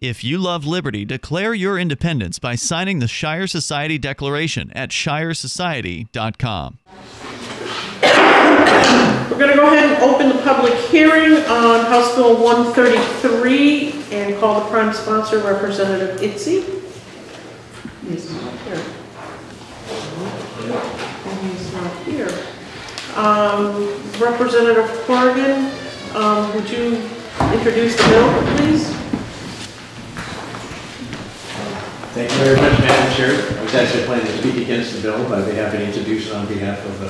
If you love liberty, declare your independence by signing the Shire Society Declaration at shiresociety.com. We're going to go ahead and open the public hearing on House Bill 133 and call the prime sponsor, Representative Itzy. He's not here. He's not here. Representative Corrigan, would you introduce the bill, please? Thank you very much, Madam Chair. I was actually planning to speak against the bill, but I'd be happy to introduce it on behalf of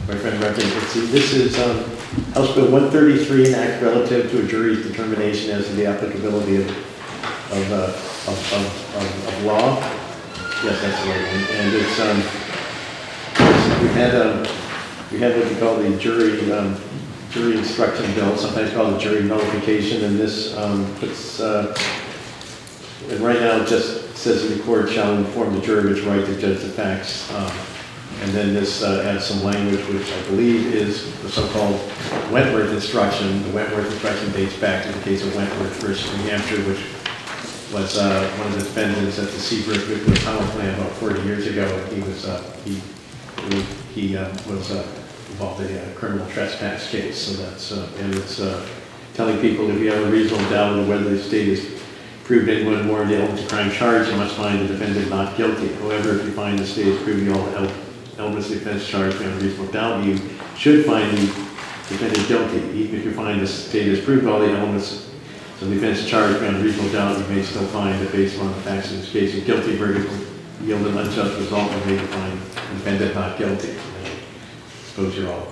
my friend Representative Itzy. This is House Bill 133, an act relative to a jury's determination as to the applicability of law. Yes, that's the right one. And it's we had what we call the jury instruction bill, sometimes called the jury nullification, and this puts and right now it just says the court shall inform the jury of its right to judge the facts. And then this adds some language which I believe is the so-called Wentworth instruction. The Wentworth instruction dates back to the case of Wentworth versus New Hampshire, which was one of the defendants at the Seabrook nuclear power plant about 40 years ago. He was involved in a criminal trespass case. So that's and it's telling people if you have a reasonable doubt on whether the state is proved any one or more of the elements of crime charged, you must find the defendant not guilty. However, if you find the state has proved all the elements of the offense charged beyond a reasonable doubt, you should find the defendant guilty. Even if you find the state has proved all the elements of the offense charged beyond a reasonable doubt, you may still find that based on the facts of this case, a guilty verdict will yield an unjust result and may find the defendant not guilty. I suppose you're all.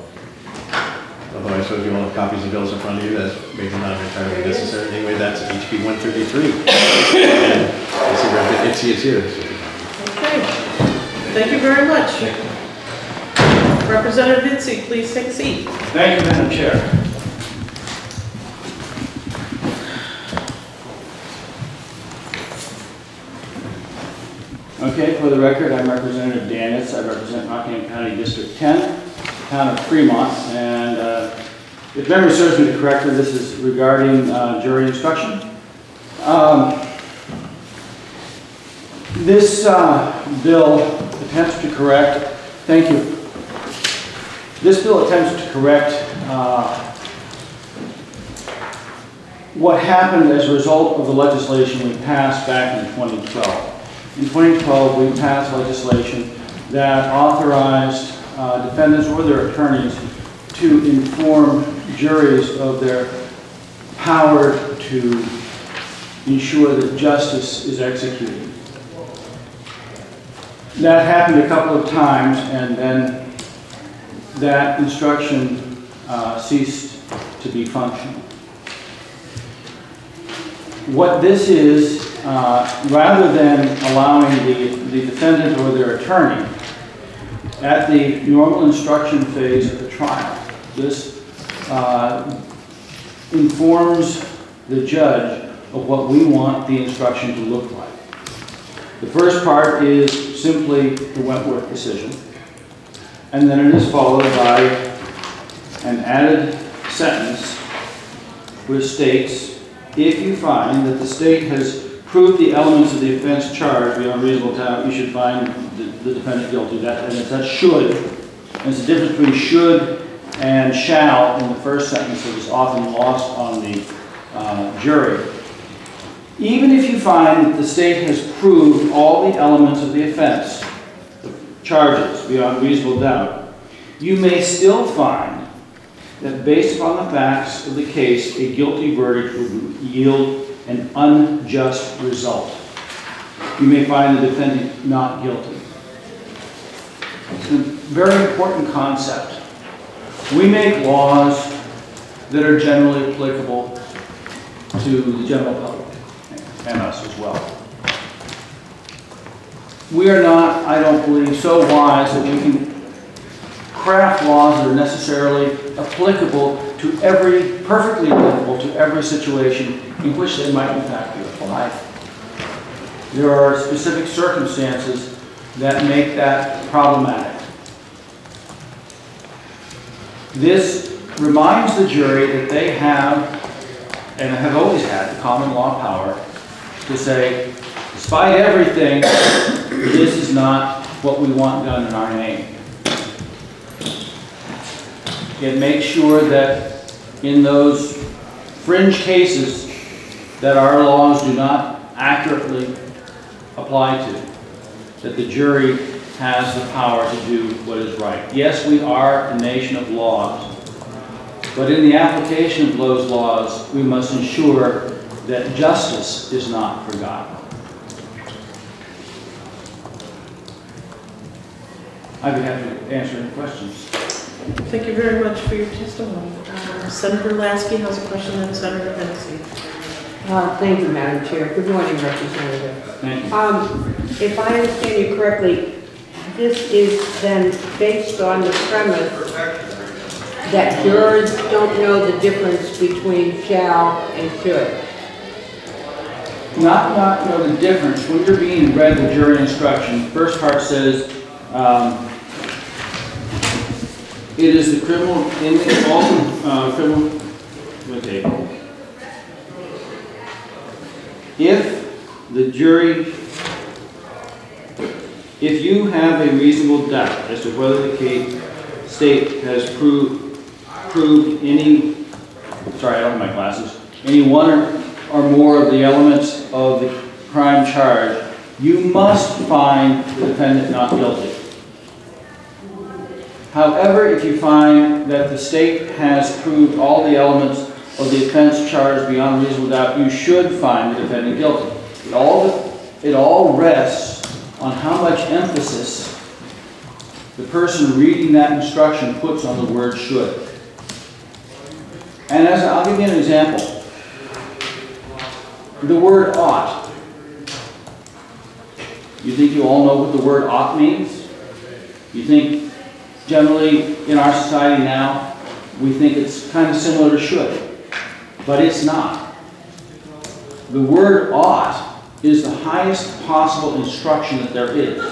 Although I suppose you all have copies of bills in front of you, that's maybe not entirely necessary. Anyway, that's HB 133. And I see Representative Itzy is here. Okay. Thank you very much. Representative Itzy, please take a seat. Thank you, Madam Chair. Okay, for the record, I'm Representative Danitz. I represent Rockingham County District 10. Town of Fremont, and if memory serves me correctly, this is regarding jury instruction. This bill attempts to correct, thank you, this bill attempts to correct what happened as a result of the legislation we passed back in 2012. In 2012, we passed legislation that authorized defendants or their attorneys to inform juries of their power to ensure that justice is executed. That happened a couple of times, and then that instruction ceased to be functional. What this is, rather than allowing the defendant or their attorney at the normal instruction phase of the trial, this informs the judge of what we want the instruction to look like. The first part is simply the Wentworth decision, and then it is followed by an added sentence which states, if you find that the state has proved the elements of the offense charged beyond reasonable doubt, you should find the defendant guilty. That should. There's a difference between should and shall in the first sentence that is often lost on the jury. Even if you find that the state has proved all the elements of the offense, the charges beyond reasonable doubt, you may still find that based upon the facts of the case, a guilty verdict would yield an unjust result. You may find the defendant not guilty. It's a very important concept. We make laws that are generally applicable to the general public and us as well. We are not, I don't believe, so wise that we can craft laws that are necessarily applicable to perfectly applicable to every situation in which they might in fact be applied. There are specific circumstances that make that problematic. This reminds the jury that they have, and have always had, the common law power to say, despite everything, this is not what we want done in our name. It makes sure that in those fringe cases that our laws do not accurately apply to, that the jury has the power to do what is right. Yes, we are a nation of laws, but in the application of those laws, we must ensure that justice is not forgotten. I'd be happy to answer any questions. Thank you very much for your testimony. Senator Lasky has a question, and Senator Hennessy. Thank you, Madam Chair. Good morning, Representative. Thank you. If I understand you correctly, this is then based on the premise that jurors don't know the difference between shall and should. Not know the difference. When you're being read the jury instruction, the first part says, it is the criminal, in all criminal, okay. If the jury, if you have a reasonable doubt as to whether the state has proved any, sorry, I don't have my glasses, any one or more of the elements of the crime charge, you must find the defendant not guilty. However, if you find that the state has proved all the elements of the offense charged beyond reasonable doubt, you should find the defendant guilty. It all rests on how much emphasis the person reading that instruction puts on the word should. And I'll give you an example. The word ought. You think you all know what the word ought means? You think generally in our society now, we think it's kind of similar to should, but it's not. The word ought is the highest possible instruction that there is.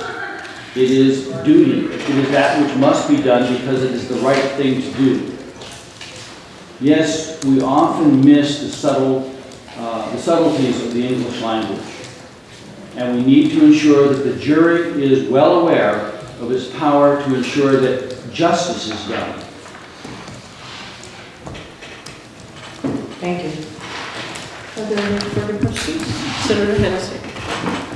It is duty. It is that which must be done because it is the right thing to do. Yes, we often miss the subtleties of the English language, and we need to ensure that the jury is well aware of its power to ensure that justice is done. Thank you. Are there any further questions? Senator Hennessy.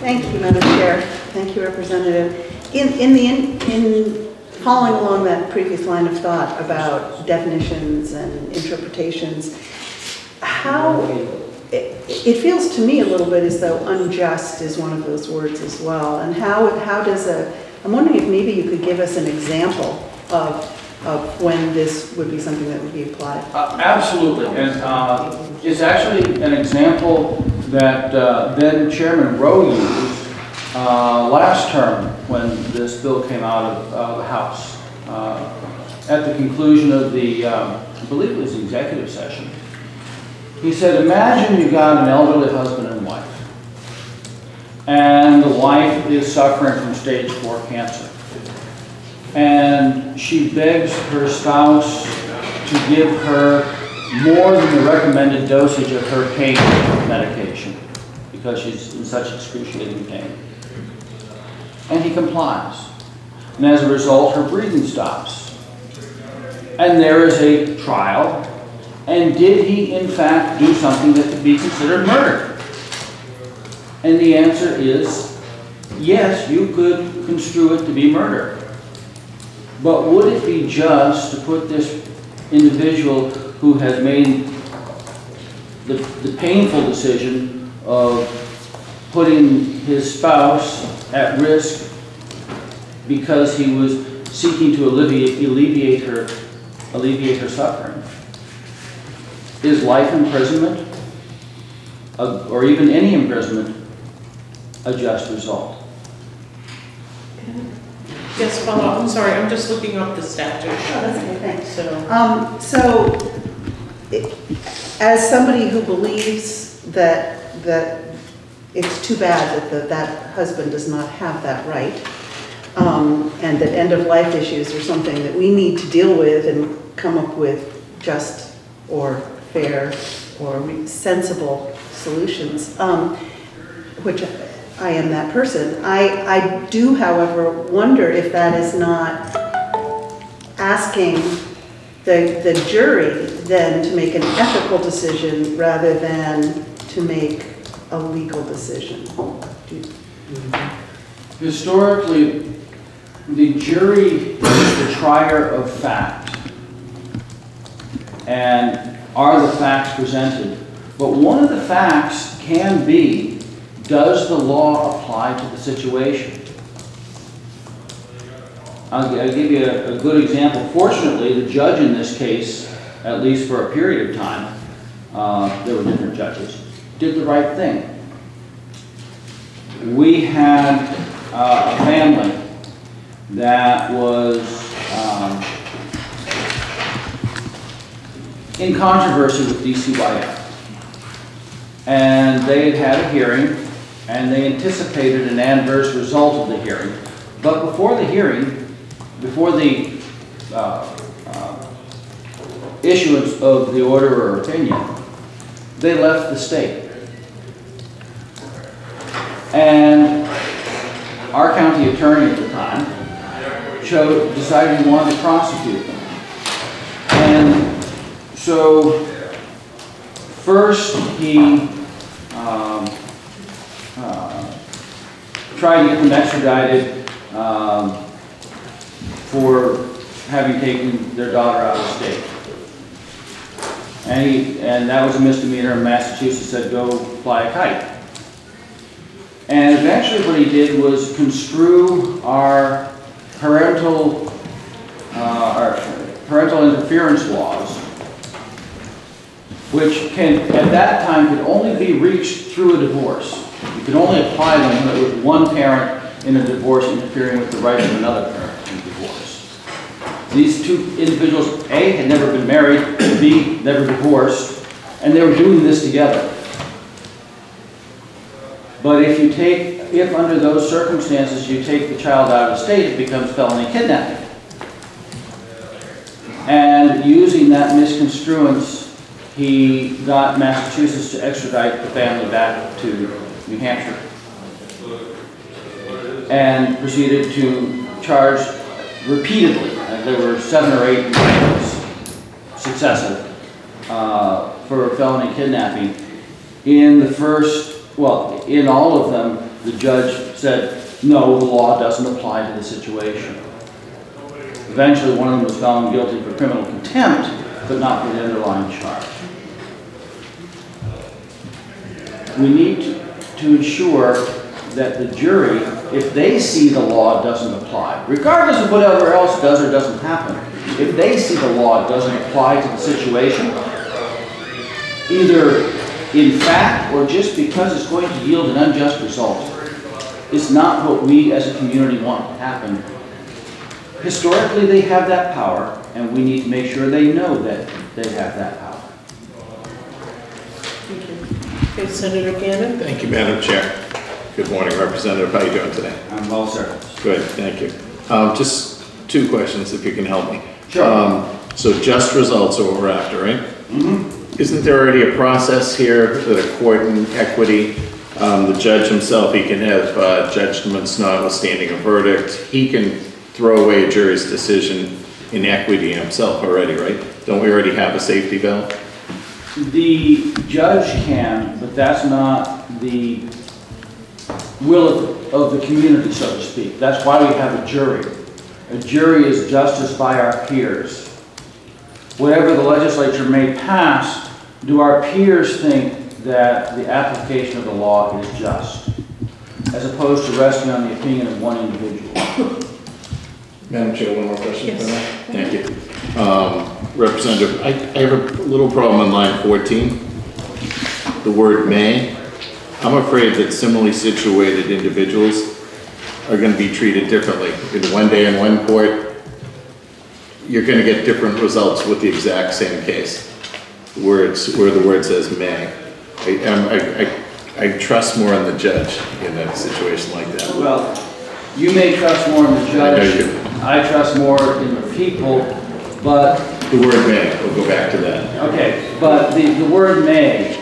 Thank you, Madam Chair. Thank you, Representative. In following along that previous line of thought about definitions and interpretations, how it feels to me a little bit as though unjust is one of those words as well. And how does I'm wondering if maybe you could give us an example of when this would be something that would be applied. Absolutely, and it's actually an example that then Chairman Rowe used last term when this bill came out of the House. At the conclusion of the, I believe it was the executive session, he said, imagine you've got an elderly husband and wife, and the wife is suffering from stage 4 cancer. And she begs her spouse to give her more than the recommended dosage of her pain medication because she's in such excruciating pain. And he complies. And as a result, her breathing stops. And there is a trial. And did he, in fact, do something that could be considered murder? And the answer is, yes, you could construe it to be murder. But would it be just to put this individual who has made the painful decision of putting his spouse at risk because he was seeking to alleviate her suffering? Is life imprisonment, or even any imprisonment, a just result? Yes, follow up. I'm sorry, I'm just looking up the statute. Oh, that's okay, thanks. So as somebody who believes that it's too bad that that husband does not have that right, and that end-of-life issues are something that we need to deal with and come up with just or fair or sensible solutions. which I am that person. I do, however, wonder if that is not asking the jury then to make an ethical decision rather than to make a legal decision. Historically, the jury is the trier of fact, and are the facts presented. But one of the facts can be, does the law apply to the situation? I'll give you a good example. Fortunately, the judge in this case, at least for a period of time, there were different judges, did the right thing. We had a family that was in controversy with DCYF. And they had had a hearing, and they anticipated an adverse result of the hearing. But before the hearing, before the issuance of the order or opinion, they left the state. And our county attorney at the time decided he wanted to prosecute them. And so first he tried to get them extradited for having taken their daughter out of state. And that was a misdemeanor, and Massachusetts said, go fly a kite. And eventually what he did was construe our parental interference laws, which at that time could only be reached through a divorce. You could only apply them when it was one parent in a divorce interfering with the rights of another parent in divorce. These two individuals, A, had never been married, B, never divorced, and they were doing this together. But if under those circumstances you take the child out of the state, it becomes felony kidnapping. And using that misconstruence, he got Massachusetts to extradite the family back to New Hampshire and proceeded to charge repeatedly. There were 7 or 8 indictments, successive, for felony kidnapping. In the first, well, in all of them, the judge said, no, the law doesn't apply to the situation. Eventually, one of them was found guilty for criminal contempt, but not for the underlying charge. We need to ensure that the jury, if they see the law doesn't apply, regardless of whatever else does or doesn't happen, if they see the law doesn't apply to the situation, either in fact or just because it's going to yield an unjust result, it's not what we as a community want to happen. Historically, they have that power, and we need to make sure they know that they have that power. Thank you. Okay, Senator Gannon. Thank you, Madam Chair. Good morning, Representative. How are you doing today? I'm well, sir. Good, thank you. Just 2 questions, if you can help me. Sure. So just results are what we're after, right? Mm-hmm. Isn't there already a process here that a court in equity, the judge himself, he can have judgments notwithstanding a verdict. He can throw away a jury's decision in equity himself already, right? Don't we already have a safety valve? The judge can, but that's not the will of the community, so to speak. That's why we have a jury. A jury is justice by our peers. Whatever the legislature may pass, do our peers think that the application of the law is just, as opposed to resting on the opinion of one individual? Madam Chair, one more question Yes. for that? Thank you. Representative, I have a little problem on line 14. The word may. I'm afraid that similarly situated individuals are going to be treated differently. In one day in one court, you're going to get different results with the exact same case, where the word says may. I trust more on the judge in that situation like that. Well, you may trust more in the judge. I trust more in the people, but... The word may, we'll go back to that. Okay, but the word may,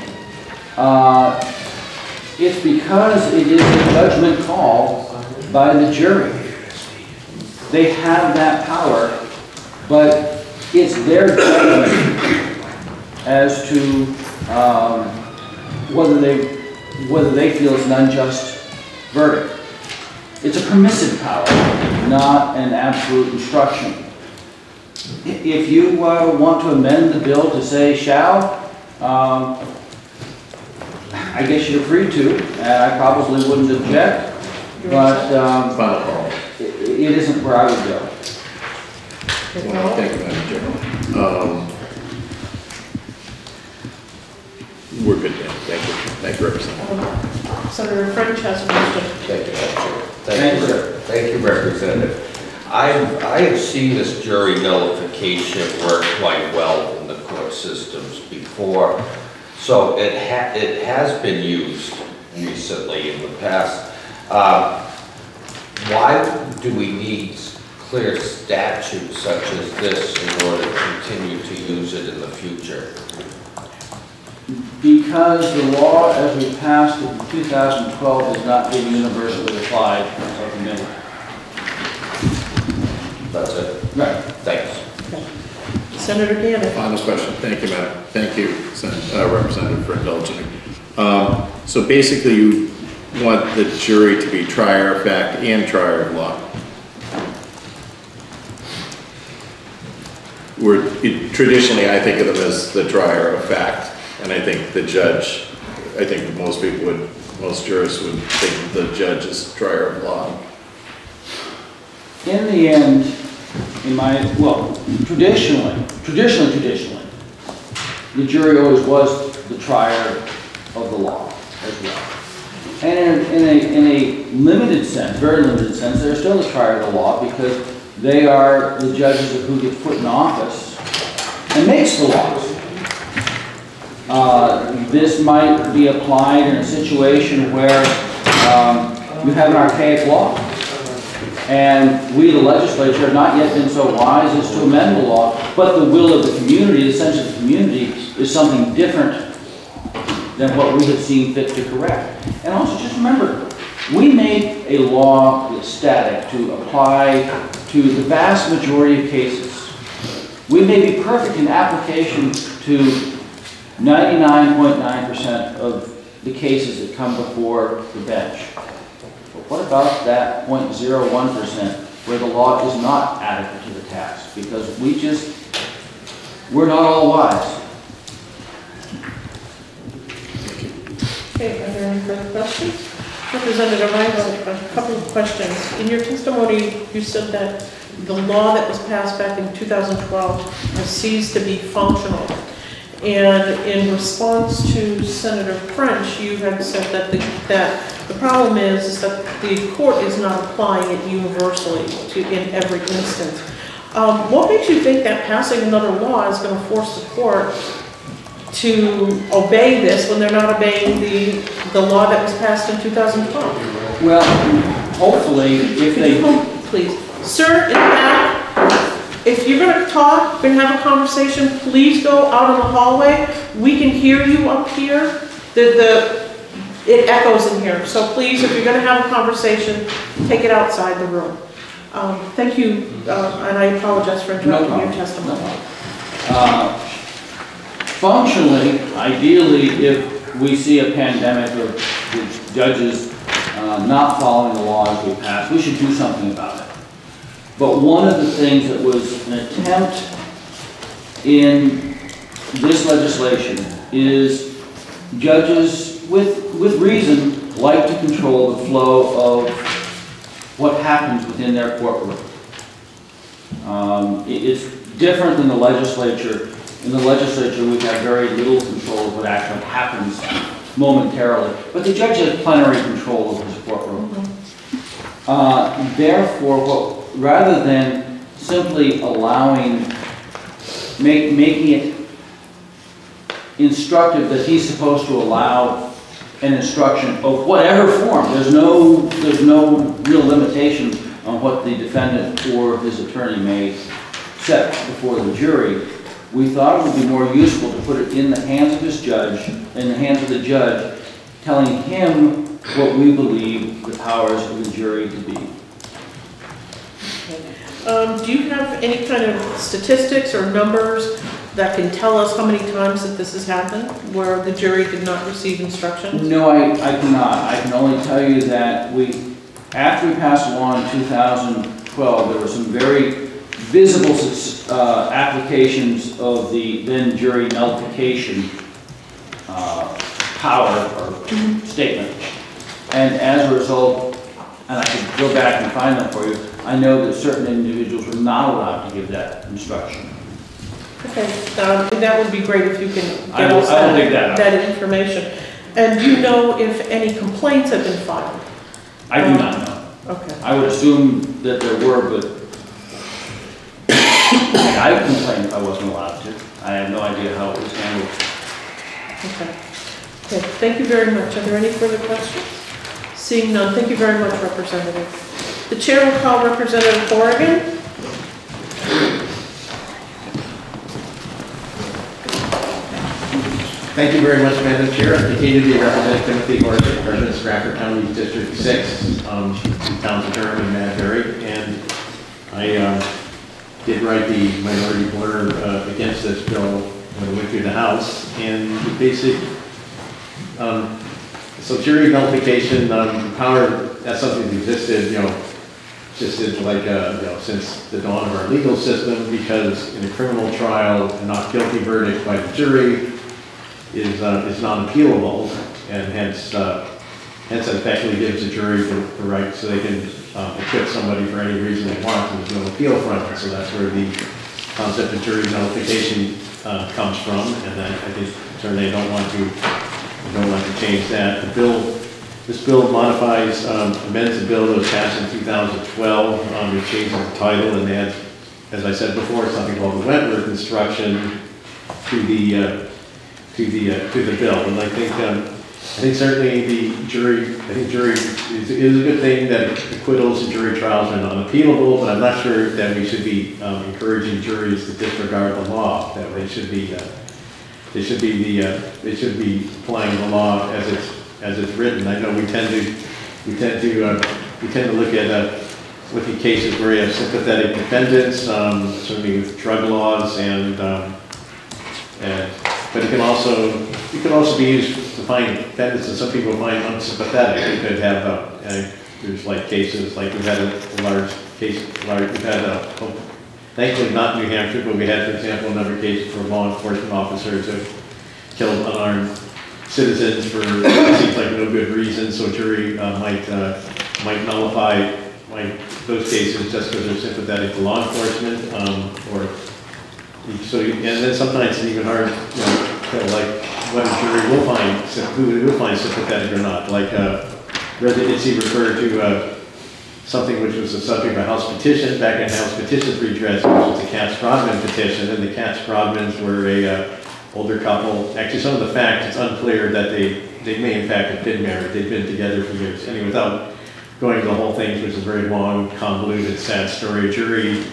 It's because it is a judgment call by the jury. They have that power, but it's their judgment as to whether they feel it's an unjust verdict. It's a permissive power, not an absolute instruction. If you want to amend the bill to say shall, I guess you're free to, and I probably wouldn't object, but Final call. it isn't where I would go. Well, thank you, Madam Chair. We're good now. Thank you. Thank you, Representative. Senator French has a question. Thank you, Madam Chair. Thank you, sir. Thank you, Representative. I have seen this jury nullification work quite well in the court systems before, so it has been used recently in the past. Why do we need clear statutes such as this in order to continue to use it in the future? Because the law as we passed it in 2012 is not being universally applied until the minute. That's it. Right. Thanks. Senator Gannon. Final question. Thank you, Madam. Thank you, Representative, for indulging me. So basically, you want the jury to be trier of fact and trier of law. Traditionally, I think of them as the trier of fact, and I think the judge, I think most jurists would think the judge is trier of law. In the end, traditionally, the jury always was the trier of the law as well. And in a limited sense, very limited sense, they're still the trier of the law because they are the judges of who gets put in office and makes the laws. This might be applied in a situation where you have an archaic law. And we, the legislature, have not yet been so wise as to amend the law, but the will of the community, the sense of the community, is something different than what we have seen fit to correct. And also just remember, we made a law that's static to apply to the vast majority of cases. We may be perfect in application to 99.9% of the cases that come before the bench. What about that 0.01% where the law is not adequate to the task? Because we're not all wise. Okay, are there any further questions? Representative, I have a couple of questions. In your testimony, you said that the law that was passed back in 2012 has ceased to be functional. And in response to Senator French, you had said that the problem is that the court is not applying it universally in every instance. What makes you think that passing another law is going to force the court to obey this when they're not obeying the law that was passed in 2012? Well, hopefully, if they... Please. Sir, in the back, if you're going to talk, going to have a conversation, please go out in the hallway. We can hear you up here. It echoes in here. So please, if you're going to have a conversation, take it outside the room. Thank you, and I apologize for interrupting your testimony. Functionally, ideally, if we see a pandemic of the judges not following the laws we passed, we should do something about it. But one of the things that was an attempt in this legislation is judges, with reason, like to control the flow of what happens within their courtroom. It's different than the legislature. In the legislature, we've had very little control of what actually happens momentarily. But the judge has plenary control of his courtroom. Therefore, rather than simply making it instructive that he's supposed to allow an instruction of whatever form, there's no real limitation on what the defendant or his attorney may set before the jury. We thought it would be more useful to put it in the hands of the judge telling him what we believe the powers of the jury to be. Do you have any kind of statistics or numbers that can tell us how many times that this has happened, where the jury did not receive instructions? No, I cannot. I can only tell you that after we passed a law in 2012, there were some very visible applications of the then jury nullification power or statement. And as a result, and I could go back and find them for you, I know that certain individuals were not allowed to give that instruction. Okay, that would be great if you can I get will us dig that up. that information. And do you know if any complaints have been filed? I do not know. Okay. I would assume that there were, but I would complain if I wasn't allowed to. I have no idea how it was handled. Okay. Okay, thank you very much. Are there any further questions? Seeing none, thank you very much, Representative. The chair will call Representative Corrigan. Thank you very much, Madam Chair. I continue to represent Timothy Corrigan, President of Stratford County District 6, town's attorney in Madbury, and I did write the minority blurb against this bill when it went through the House, and the basic, so jury nullification, power, that's something that existed, existed like, since the dawn of our legal system, because in a criminal trial, a not guilty verdict by the jury is non-appealable, and hence it effectively gives the jury the right so they can acquit somebody for any reason they want, and there's no appeal from it. So that's where the concept of jury nullification comes from, and I think certainly they don't want to change that. This bill modifies, amends the bill that was passed in 2012. It changes the title and adds, as I said before, something called the Wentworth instruction to the bill. And I think certainly the jury, is a good thing that acquittals in jury trials are non-appealable, but I'm not sure that we should be encouraging juries to disregard the law. That they should be applying the law as it's written. I know we tend to look at cases where you have sympathetic defendants, certainly with drug laws, but it can also be used to find defendants that some people find unsympathetic. You could have there's like cases like we've had a large case, thankfully not New Hampshire, but we had, for example, another case for law enforcement officers who killed unarmed citizens for what seems like no good reason. So a jury might nullify those cases just because they're sympathetic to law enforcement, and then sometimes it's even hard, like what a jury will find, who will find sympathetic or not. Like residency referred to something which was the subject of a House petition, back in House petitions redress, which was the Katz-Brodman petition, and the Katz-Brodmans were a older couple. Actually, some of the facts, it's unclear that they may in fact have been married. They've been together for years. Anyway, without going to the whole thing, which is a very long, convoluted, sad story, a jury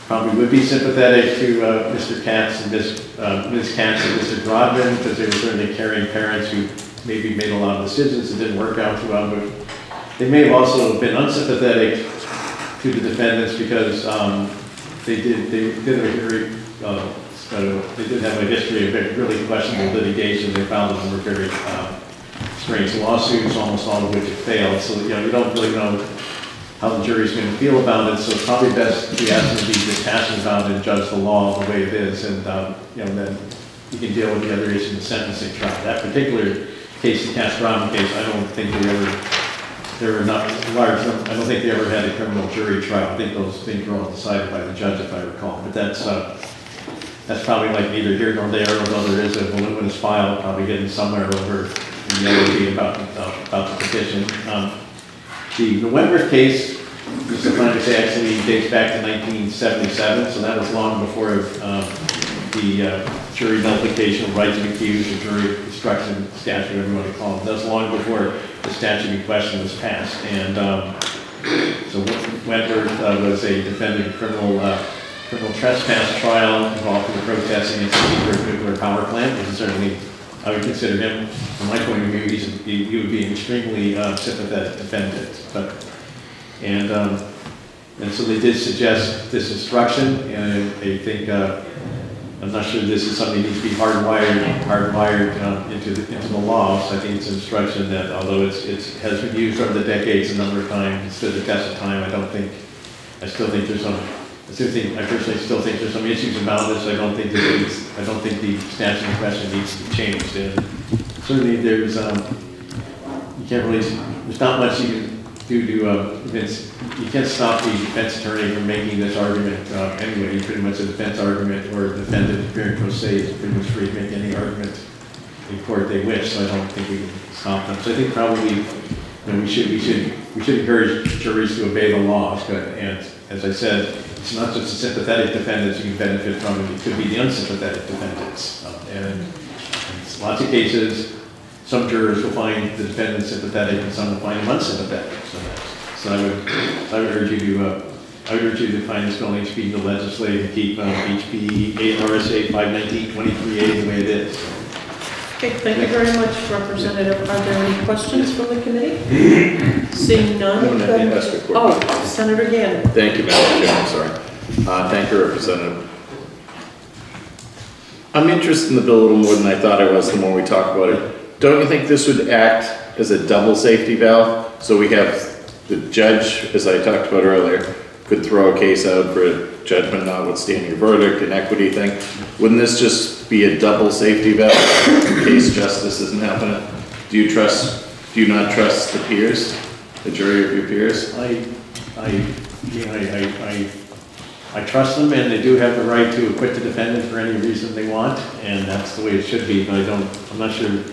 probably would be sympathetic to Mr. Katz and Ms. Katz and Mr. Brodman, because they were certainly caring parents who maybe made a lot of decisions that didn't work out too well, but they may have also been unsympathetic to the defendants because they did have a history of really questionable litigation. They found that there were very strange lawsuits, almost all of which had failed. So you don't really know how the jury's going to feel about it. So it's probably best to ask them to be dispassionate about it and judge the law the way it is, and then you can deal with the other issue in the sentencing trial. That particular case, the Katz-Brodman case, I don't think they were not large. I don't think they ever had a criminal jury trial. I think those things were all decided by the judge, if I recall. But that's probably like neither here nor there, although there is a voluminous file probably getting somewhere over in the LOD about the petition. The Wentworth case, just to find this actually dates back to 1977, so that was long before the jury nullification, rights of accused, or jury instruction statute, whatever you want to call it. That was long before the statute in question was passed. And so Wentworth was a defendant criminal trespass trial involving protesting against a secret nuclear power plant, which is certainly I would consider him, from my point of view, he would be an extremely sympathetic defendant. And so they did suggest this instruction, and they think, I'm not sure this is something that needs to be hardwired into the law. So I think it's an instruction that, although it has been used over the decades a number of times, stood the test of time, I personally still think there's some issues about this. I don't think the statute in question needs to be changed. And certainly there's not much you can do to you can't stop the defense attorney from making this argument anyway. Pretty much a defense argument or a defendant appearing pro se is pretty much free to make any argument in court they wish. So I don't think we can stop them. So I think probably we should encourage juries to obey the law. And as I said, it's not just the sympathetic defendants you can benefit from it. It could be the unsympathetic defendants. And in lots of cases, some jurors will find the defendant sympathetic, and some will find him unsympathetic. So I would urge you to find this bill needs to be legislated and keep HB RSA 519-23A the way it is. Okay, thank you very much, Representative. Are there any questions from the committee? Seeing none. Senator Gannon. Thank you, Madam Chair. I'm sorry. Thank you, Representative. I'm interested in the bill a little more than I thought I was the more we talk about it. Don't you think this would act as a double safety valve? So we have the judge, as I talked about earlier, could throw a case out for a judgment notwithstanding a verdict, an equity thing. Wouldn't this just be a double safety valve in case justice isn't happening? Do you not trust the peers, the jury of your peers? I trust them, and they do have the right to acquit the defendant for any reason they want, and that's the way it should be. But I'm not sure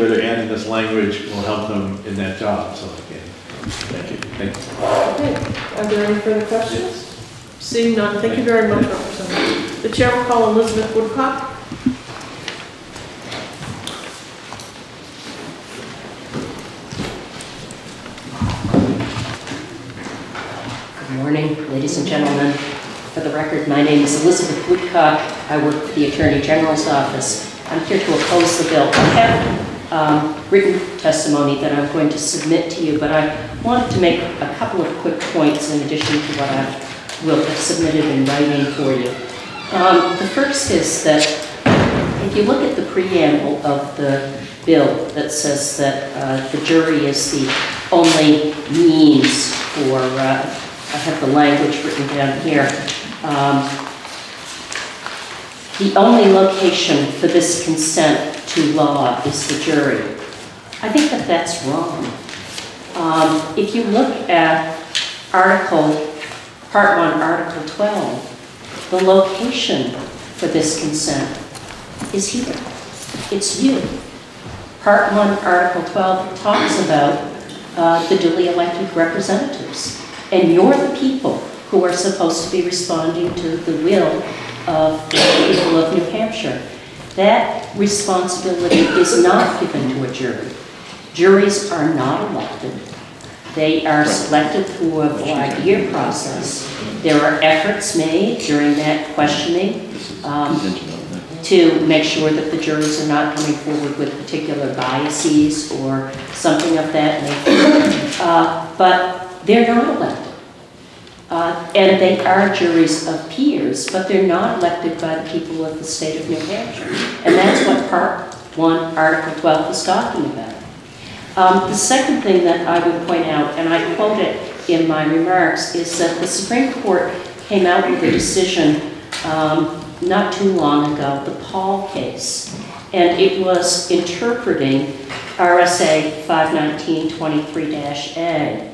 whether adding this language will help them in that job. So again, thank you. Okay. Are there any further questions? Seeing none, thank you very much, Representative. The chair will call Elizabeth Woodcock. Good morning, ladies and gentlemen. For the record, my name is Elizabeth Woodcock. I work for the Attorney General's office. I'm here to oppose the bill. I have written testimony that I'm going to submit to you, but I wanted to make a couple of quick points in addition to what I will have submitted in writing for you. The first is that if you look at the preamble of the bill that says that the jury is the only means for, I have the language written down here, the only location for this consent to law is the jury. I think that that's wrong. If you look at Part 1, Article 12, the location for this consent is here. It's you. Part 1, Article 12 talks about the duly elected representatives. And you're the people who are supposed to be responding to the will of the people of New Hampshire. That responsibility is not given to a jury. Juries are not elected. They are selected through a voir dire process. There are efforts made during that questioning to make sure that the jurors are not coming forward with particular biases or something of that nature. But they're not elected. And they are juries of peers, but they're not elected by the people of the state of New Hampshire. And that's what Part 1, Article 12 is talking about. The second thing that I would point out, and I quote it in my remarks, is that the Supreme Court came out with a decision not too long ago, the Paul case, and it was interpreting RSA 519-23-A.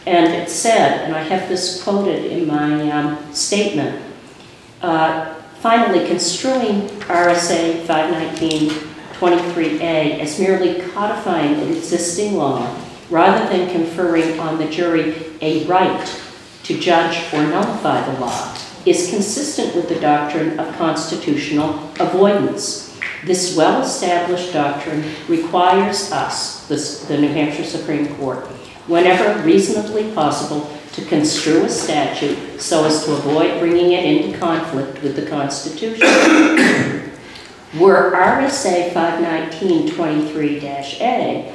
And it said, and I have this quoted in my statement, finally construing RSA 519-23A as merely codifying an existing law rather than conferring on the jury a right to judge or nullify the law is consistent with the doctrine of constitutional avoidance. This well-established doctrine requires us, the New Hampshire Supreme Court, whenever reasonably possible, to construe a statute so as to avoid bringing it into conflict with the Constitution. Were RSA 519.23-A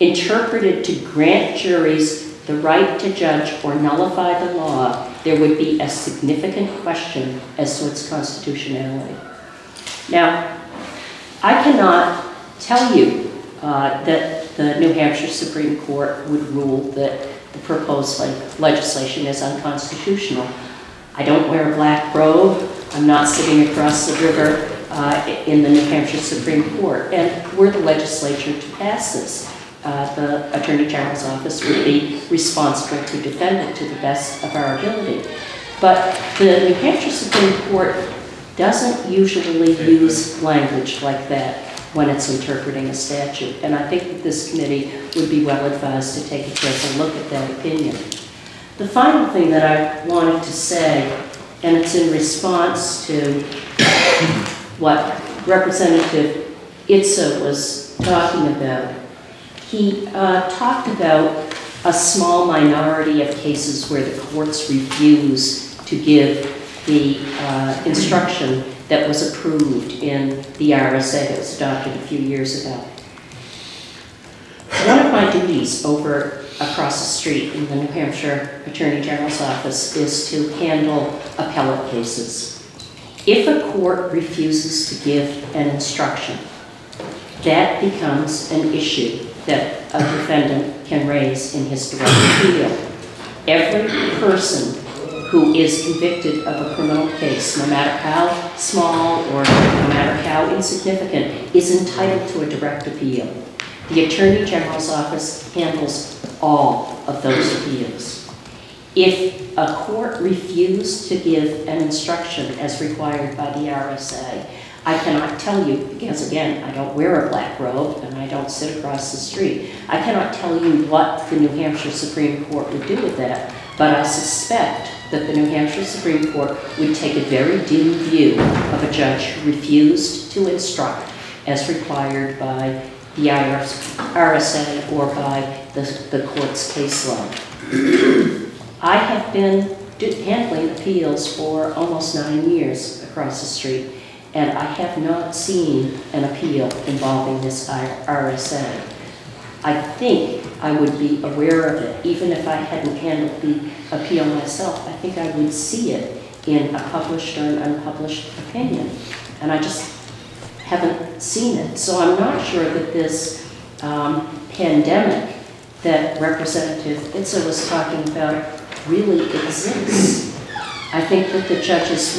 interpreted to grant juries the right to judge or nullify the law, there would be a significant question as to its constitutionality. Now, I cannot tell you that the New Hampshire Supreme Court would rule that the proposed legislation is unconstitutional. I don't wear a black robe. I'm not sitting across the river in the New Hampshire Supreme Court. And were the legislature to pass this, the Attorney General's office would be responsible to defend it to the best of our ability. But the New Hampshire Supreme Court doesn't usually use language like that when it's interpreting a statute. And I think that this committee would be well advised to take a careful look at that opinion. The final thing that I wanted to say, and it's in response to what Representative Itza was talking about. He talked about a small minority of cases where the courts refuse to give the instruction that was approved in the RSA that was adopted a few years ago. One of my duties over across the street in the New Hampshire Attorney General's office is to handle appellate cases. If a court refuses to give an instruction, that becomes an issue that a defendant can raise in his direct appeal. Every person who is convicted of a criminal case, no matter how small or no matter how insignificant, is entitled to a direct appeal. The Attorney General's office handles all of those appeals. If a court refused to give an instruction as required by the RSA, I cannot tell you, because again, I don't wear a black robe and I don't sit across the street, I cannot tell you what the New Hampshire Supreme Court would do with that, but I suspect that the New Hampshire Supreme Court would take a very dim view of a judge who refused to instruct as required by the RSA or by the court's case law. I have been handling appeals for almost 9 years across the street, and I have not seen an appeal involving this RSA. I think I would be aware of it, even if I hadn't handled the appeal myself. I think I would see it in a published or an unpublished opinion, and I just haven't seen it. So I'm not sure that this pandemic that Representative Itza was talking about really exists. I think that the judges,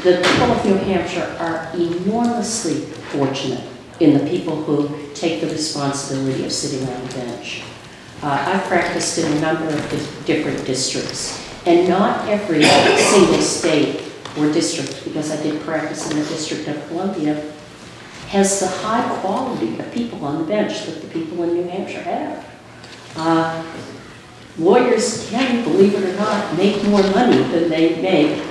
the people of New Hampshire are enormously fortunate in the people who take the responsibility of sitting on the bench. I've practiced in a number of different districts, and not every single state or district, because I did practice in the District of Columbia, has the high quality of people on the bench that the people in New Hampshire have. Lawyers can, believe it or not, make more money than they make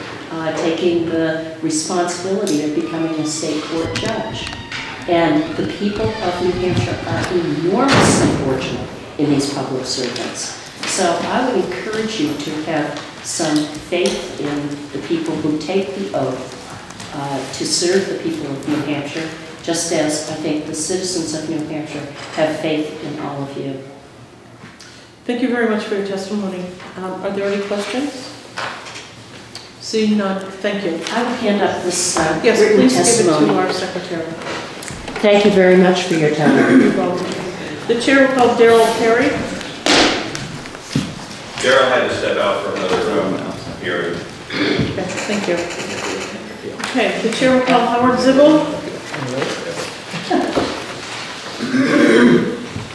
taking the responsibility of becoming a state court judge. And the people of New Hampshire are enormously fortunate in these public servants. So I would encourage you to have some faith in the people who take the oath to serve the people of New Hampshire, just as I think the citizens of New Hampshire have faith in all of you. Thank you very much for your testimony. Are there any questions? Seeing none, thank you. I will hand up this yes, written please testimony. give it to our secretary. Thank you very much for your time. You're welcome. The chair will call Darrell Perry. Darrell had to step out for another hearing. Okay, thank you. Okay, the chair will call Howard Zibble.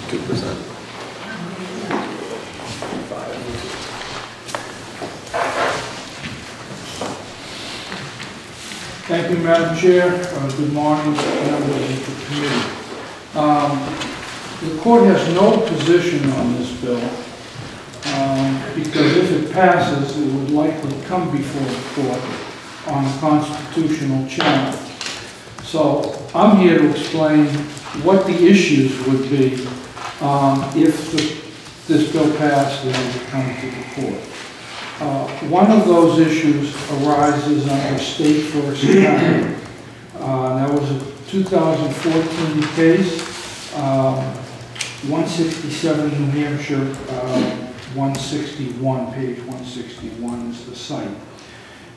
2%. Thank you, Madam Chair. Good morning, members of the committee. The court has no position on this bill because if it passes, it would likely come before the court on a constitutional challenge. So I'm here to explain what the issues would be if this bill passed and it would come to the court. One of those issues arises under State v. County, That was a 2014 case, 167 New Hampshire, 161, page 161 is the site.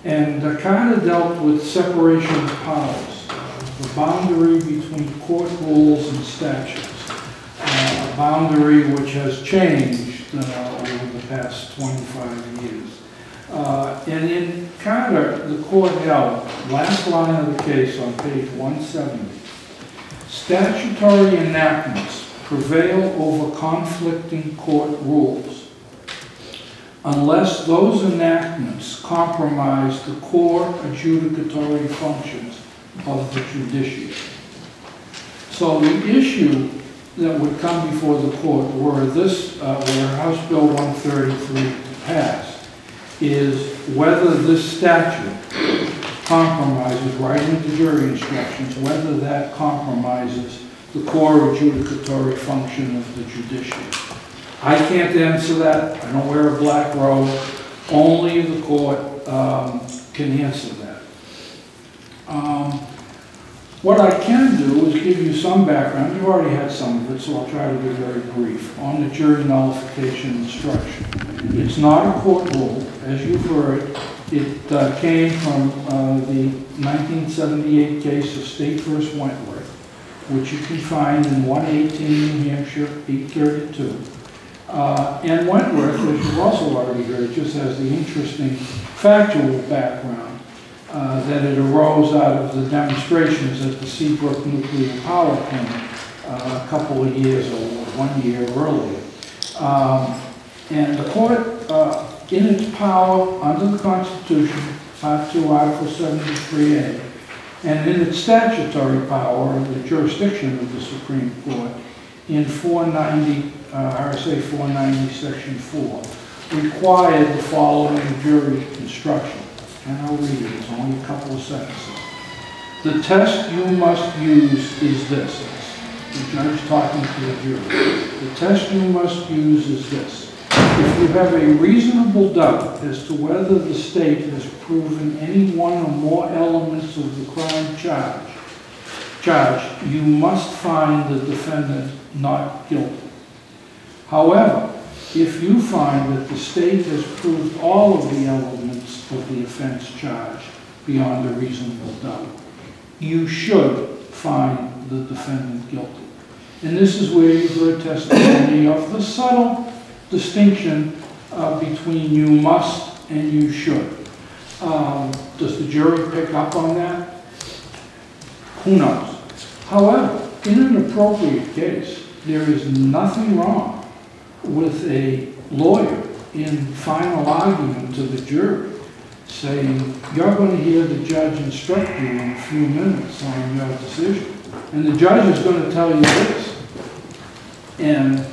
And Carter dealt with separation of powers, the boundary between court rules and statutes, a boundary which has changed over the past 25 years. And in Carter, the court held, last line of the case on page 170, statutory enactments prevail over conflicting court rules unless those enactments compromise the core adjudicatory functions of the judiciary. So the issue that would come before the court were this, where House Bill 133 passed, is whether this statute compromises, writing the jury instructions, whether that compromises the core adjudicatory function of the judiciary. I can't answer that. I don't wear a black robe. Only the court can answer that. What I can do is give you some background. You've already had some of it, so I'll try to be very brief on the jury nullification instruction. It's not a court rule. As you've heard, it came from the 1978 case of State v. Wentworth, which you can find in 118 New Hampshire, 832. And Wentworth, as you've also already heard, just has the interesting factual background that it arose out of the demonstrations at the Seabrook Nuclear Power Plant a couple of years or 1 year earlier. And the court, in its power under the Constitution, Part 2, Article 73A, and in its statutory power, the jurisdiction of the Supreme Court, in 490, RSA 490, Section 4, required the following jury instruction. And I'll read it, it's only a couple of sentences. The test you must use is this. The judge talking to the jury. The test you must use is this. If you have a reasonable doubt as to whether the state has proven any one or more elements of the crime charged, you must find the defendant not guilty. However, if you find that the state has proved all of the elements of the offense charged beyond a reasonable doubt, you should find the defendant guilty. And this is where you've heard testimony of the subtle distinction between you must and you should. Does the jury pick up on that? Who knows? However, in an appropriate case, there is nothing wrong with a lawyer in final argument to the jury saying, you're going to hear the judge instruct you in a few minutes on your decision. And the judge is going to tell you this. And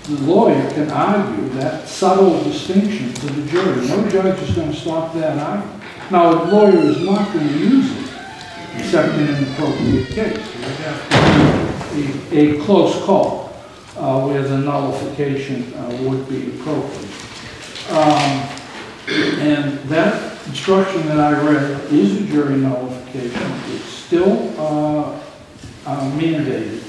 the lawyer can argue that subtle distinction to the jury. No judge is going to stop that argument. Now, the lawyer is not going to use it, except in an appropriate case. You have to be a close call where the nullification would be appropriate. And that instruction that I read is a jury nullification. It's still mandated.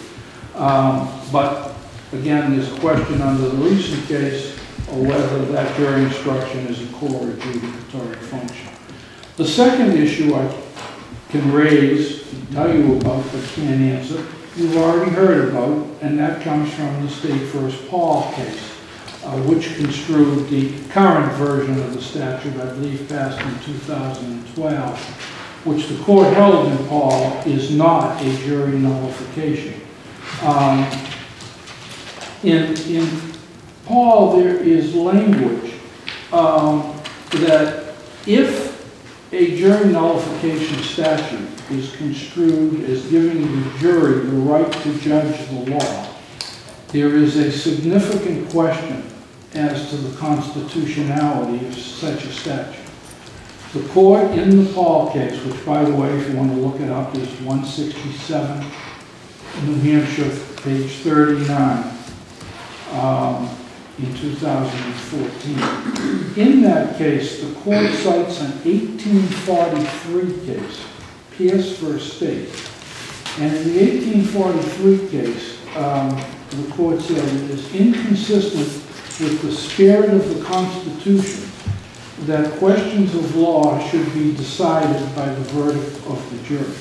But again, there's a question under the recent case of whether that jury instruction is a core adjudicatory function. The second issue I can raise, tell you about, but can't answer, you've already heard about, and that comes from the State v. Paul case, which construed the current version of the statute, I believe passed in 2012, which the court held in Paul is not a jury nullification. In Paul, there is language that if a jury nullification statute is construed as giving the jury the right to judge the law, there is a significant question as to the constitutionality of such a statute. The court in the Paul case, which by the way, if you want to look it up, is 167 New Hampshire, page 39. In 2014. In that case, the court cites an 1843 case, Pierce v. State. And in the 1843 case, the court said it is inconsistent with the spirit of the Constitution that questions of law should be decided by the verdict of the jury.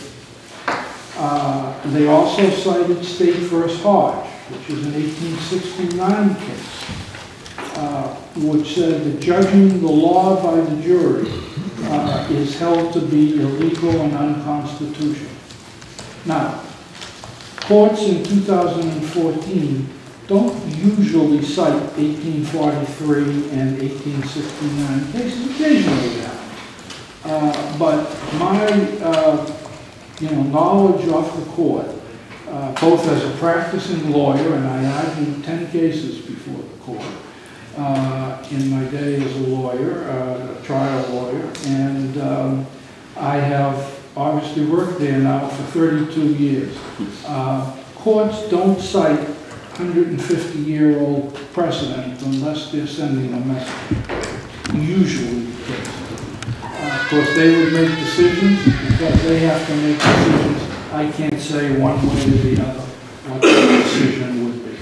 They also cited State v. Hodge, which is an 1869 case, which said that judging the law by the jury is held to be illegal and unconstitutional. Now, courts in 2014 don't usually cite 1843 and 1869 cases. Occasionally they happen. But my knowledge of the court, both as a practicing lawyer, and I argued 10 cases before the court in my day as a lawyer, a trial lawyer, and I have obviously worked there now for 32 years. Courts don't cite 150-year-old precedent unless they're sending a message. Usually the case. Of course, they would make decisions because they have to make decisions. I can't say one way or the other what the decision would be.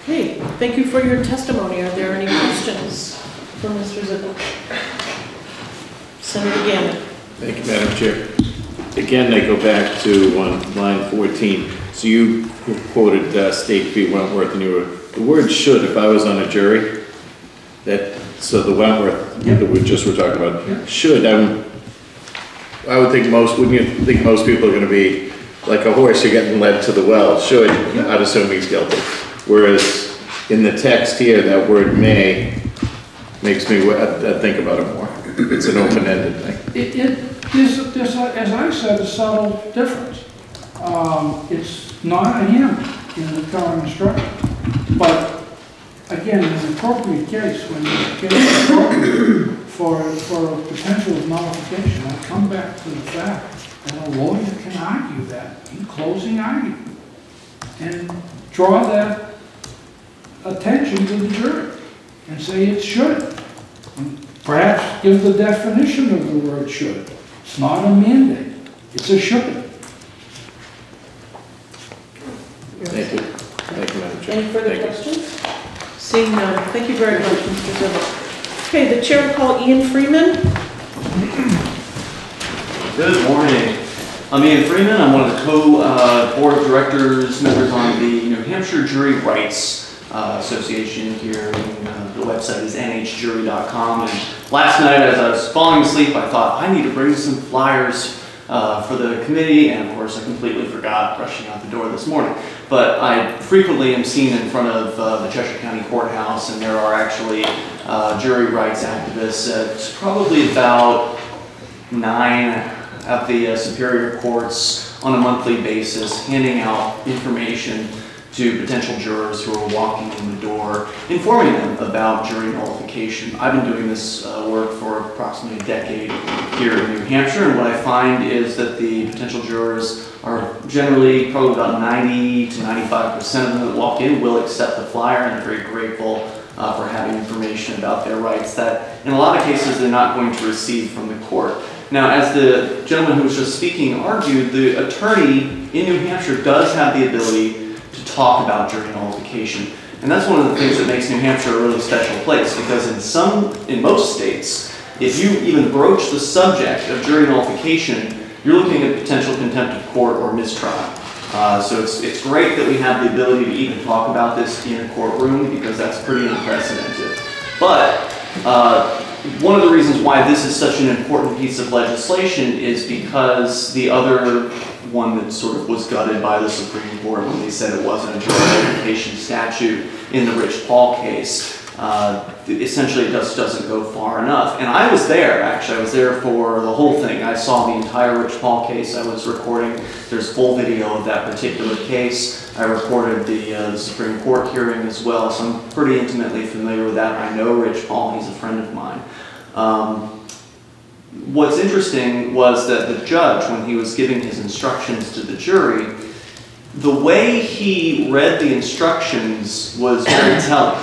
Okay, thank you for your testimony. Are there any questions for Mr. Zippel? Senator Gammon. Thank you, Madam Chair. Again, they go back to line 14. So you quoted State v. Wentworth, and the word "should." If I was on a jury, so the Wentworth that we just were talking about, should. I would think wouldn't you think most people are going to be like a horse, you're getting led to the well. Should, I'd assume he's guilty. Whereas in the text here, that word "may" makes me think about it more. It's an open-ended thing. There's, as I said, a subtle difference. It's not a him in the current instruction. But again, in an appropriate case, when the case is appropriate for a potential of nullification, I come back to the fact that a lawyer can argue that in closing argument and draw that attention to the jury and say it should. And perhaps give the definition of the word "should." It's not a mandate. It's a should. Thank you. Thank you, Madam Chair. Any further questions? Seeing none. Thank you very much, Mr. Zippel. Okay, the chair will call Ian Freeman. Good morning. I'm Ian Freeman. I'm one of the co-board of directors members on the New Hampshire Jury Rights Association here. The website is nhjury.com. And last night, as I was falling asleep, I thought I need to bring some flyers for the committee, and of course I completely forgot rushing out the door this morning. But I frequently am seen in front of the Cheshire County Courthouse, and there are actually jury rights activists at probably about 9 at the Superior Courts on a monthly basis, handing out information to potential jurors who are walking in the door, informing them about jury nullification. I've been doing this work for approximately a decade here in New Hampshire, and what I find is that the potential jurors are generally probably about 90 to 95% of them that walk in will accept the flyer and are very grateful for having information about their rights that in a lot of cases they're not going to receive from the court. Now, as the gentleman who was just speaking argued, the attorney in New Hampshire does have the ability to talk about jury nullification. And that's one of the things that makes New Hampshire a really special place, because in most states, if you even broach the subject of jury nullification, you're looking at potential contempt of court or mistrial. So it's great that we have the ability to even talk about this in a courtroom, because that's pretty unprecedented. But one of the reasons why this is such an important piece of legislation is because the other one that sort of was gutted by the Supreme Court when they said it wasn't a jury nullification statute in the Rich Paul case, essentially it just doesn't go far enough. And I was there, actually. I was there for the whole thing. I saw the entire Rich Paul case. I was recording. There's full video of that particular case. I recorded the Supreme Court hearing as well, so I'm pretty intimately familiar with that. I know Rich Paul. He's a friend of mine. What's interesting was that the judge, when he was giving his instructions to the jury, the way he read the instructions was very telling.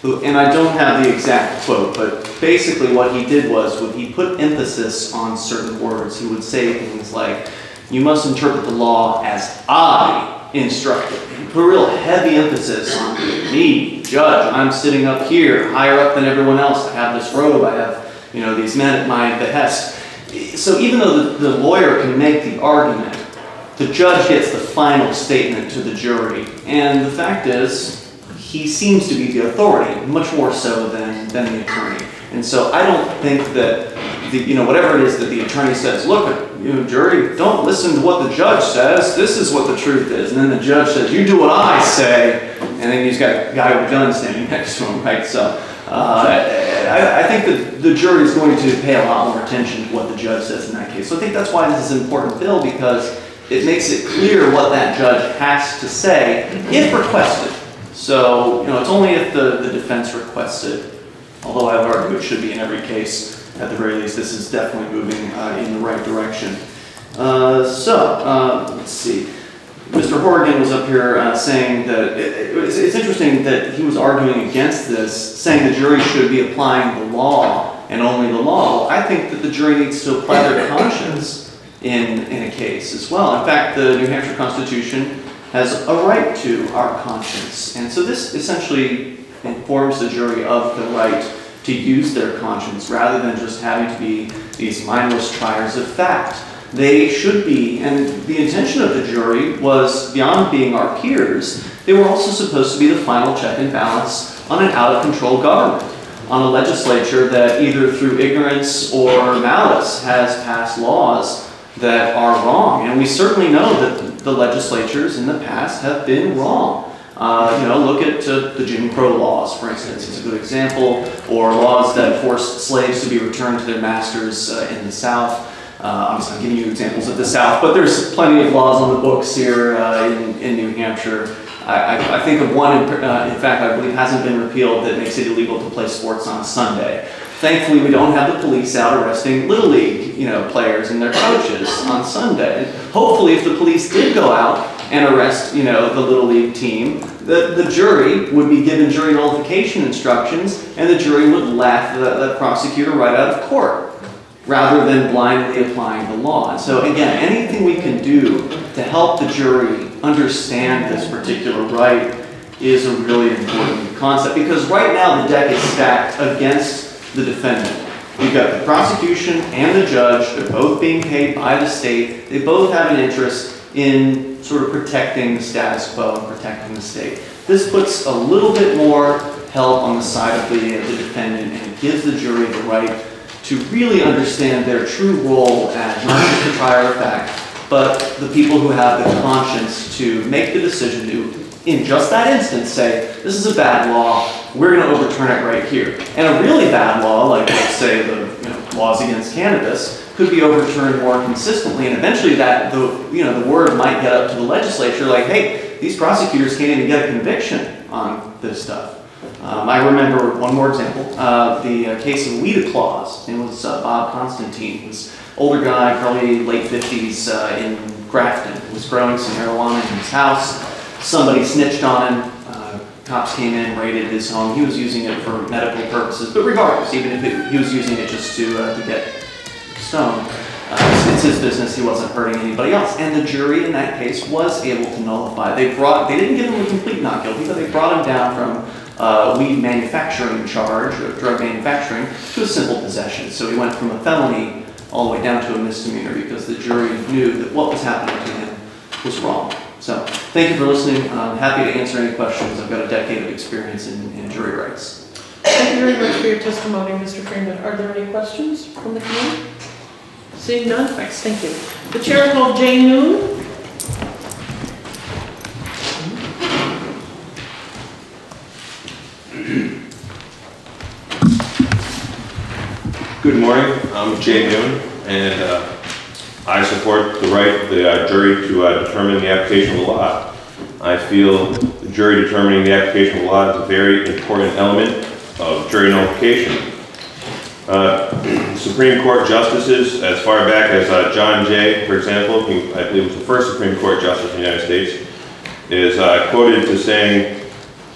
And I don't have the exact quote, but basically what he did was when he put emphasis on certain words, he would say things like, you must interpret the law as I instructed. He put a real heavy emphasis on me, judge. I'm sitting up here, higher up than everyone else. I have this robe. I have, these men at my behest. So even though the lawyer can make the argument, the judge gets the final statement to the jury. And the fact is, he seems to be the authority, much more so than the attorney. And so I don't think that, whatever it is that the attorney says, look, jury, don't listen to what the judge says. This is what the truth is. And then the judge says, you do what I say. And then he's got a guy with a gun standing next to him, right? So I think that the jury is going to pay a lot more attention to what the judge says in that case. So I think that's why this is an important bill, because it makes it clear what that judge has to say if requested. So, it's only if the defense requested, although I would argue it should be in every case. At the very least, this is definitely moving in the right direction. Let's see. Mr. Horrigan was up here saying that it's interesting that he was arguing against this, saying the jury should be applying the law and only the law. Well, I think that the jury needs to apply their conscience in a case as well. In fact, the New Hampshire Constitution has a right to our conscience. And so this essentially informs the jury of the right to use their conscience rather than just having to be these mindless triers of fact. They should be, and the intention of the jury was beyond being our peers, they were also supposed to be the final check and balance on an out-of-control government, on a legislature that either through ignorance or malice has passed laws that are wrong. And we certainly know that the legislatures in the past have been wrong. Look at the Jim Crow laws, for instance. It's a good example, or laws that forced slaves to be returned to their masters in the South. I'm just giving you examples of the South, but there's plenty of laws on the books here in New Hampshire. I think of one, in fact, I believe hasn't been repealed, that makes it illegal to play sports on Sunday. Thankfully, we don't have the police out arresting Little League, players and their coaches on Sunday. And hopefully, if the police did go out and arrest, the Little League team, the jury would be given jury nullification instructions, and the jury would laugh the prosecutor right out of court, rather than blindly applying the law. And so again, anything we can do to help the jury understand this particular right is a really important concept, because right now the deck is stacked against the defendant. You've got the prosecution and the judge, they're both being paid by the state, they both have an interest in sort of protecting the status quo and protecting the state. This puts a little bit more help on the side of the defendant, and it gives the jury the right to really understand their true role as not just a trier of fact, but the people who have the conscience to make the decision to, in just that instance, say, this is a bad law, we're going to overturn it right here. And a really bad law, like let's say the laws against cannabis, could be overturned more consistently, and eventually that the word might get up to the legislature, like, hey, these prosecutors can't even get a conviction on this stuff. I remember one more example, the case of Weeda Claus. It was Bob Constantine. He was an older guy, probably late 50s, in Grafton. He was growing some marijuana in his house. Somebody snitched on him. Cops came in, raided his home. He was using it for medical purposes, but regardless, even if he was using it just to get stoned, it's his business. He wasn't hurting anybody else. And the jury in that case was able to nullify. They didn't give him a complete not guilty, but they brought him down from weed manufacturing charge, or drug manufacturing, to a simple possession. So he went from a felony all the way down to a misdemeanor, because the jury knew that what was happening to him was wrong. So thank you for listening. I'm happy to answer any questions. I've got a decade of experience in jury rights. Thank you very much for your testimony, Mr. Freeman. Are there any questions from the committee? Seeing none, thanks. Thank you. The chair called Jane Noon. Good morning. I'm Jay Noon, and I support the right of the jury to determine the application of the law. I feel the jury determining the application of the law is a very important element of jury nullification. Supreme Court justices, as far back as John Jay, for example, who I believe was the first Supreme Court justice in the United States, is quoted to saying,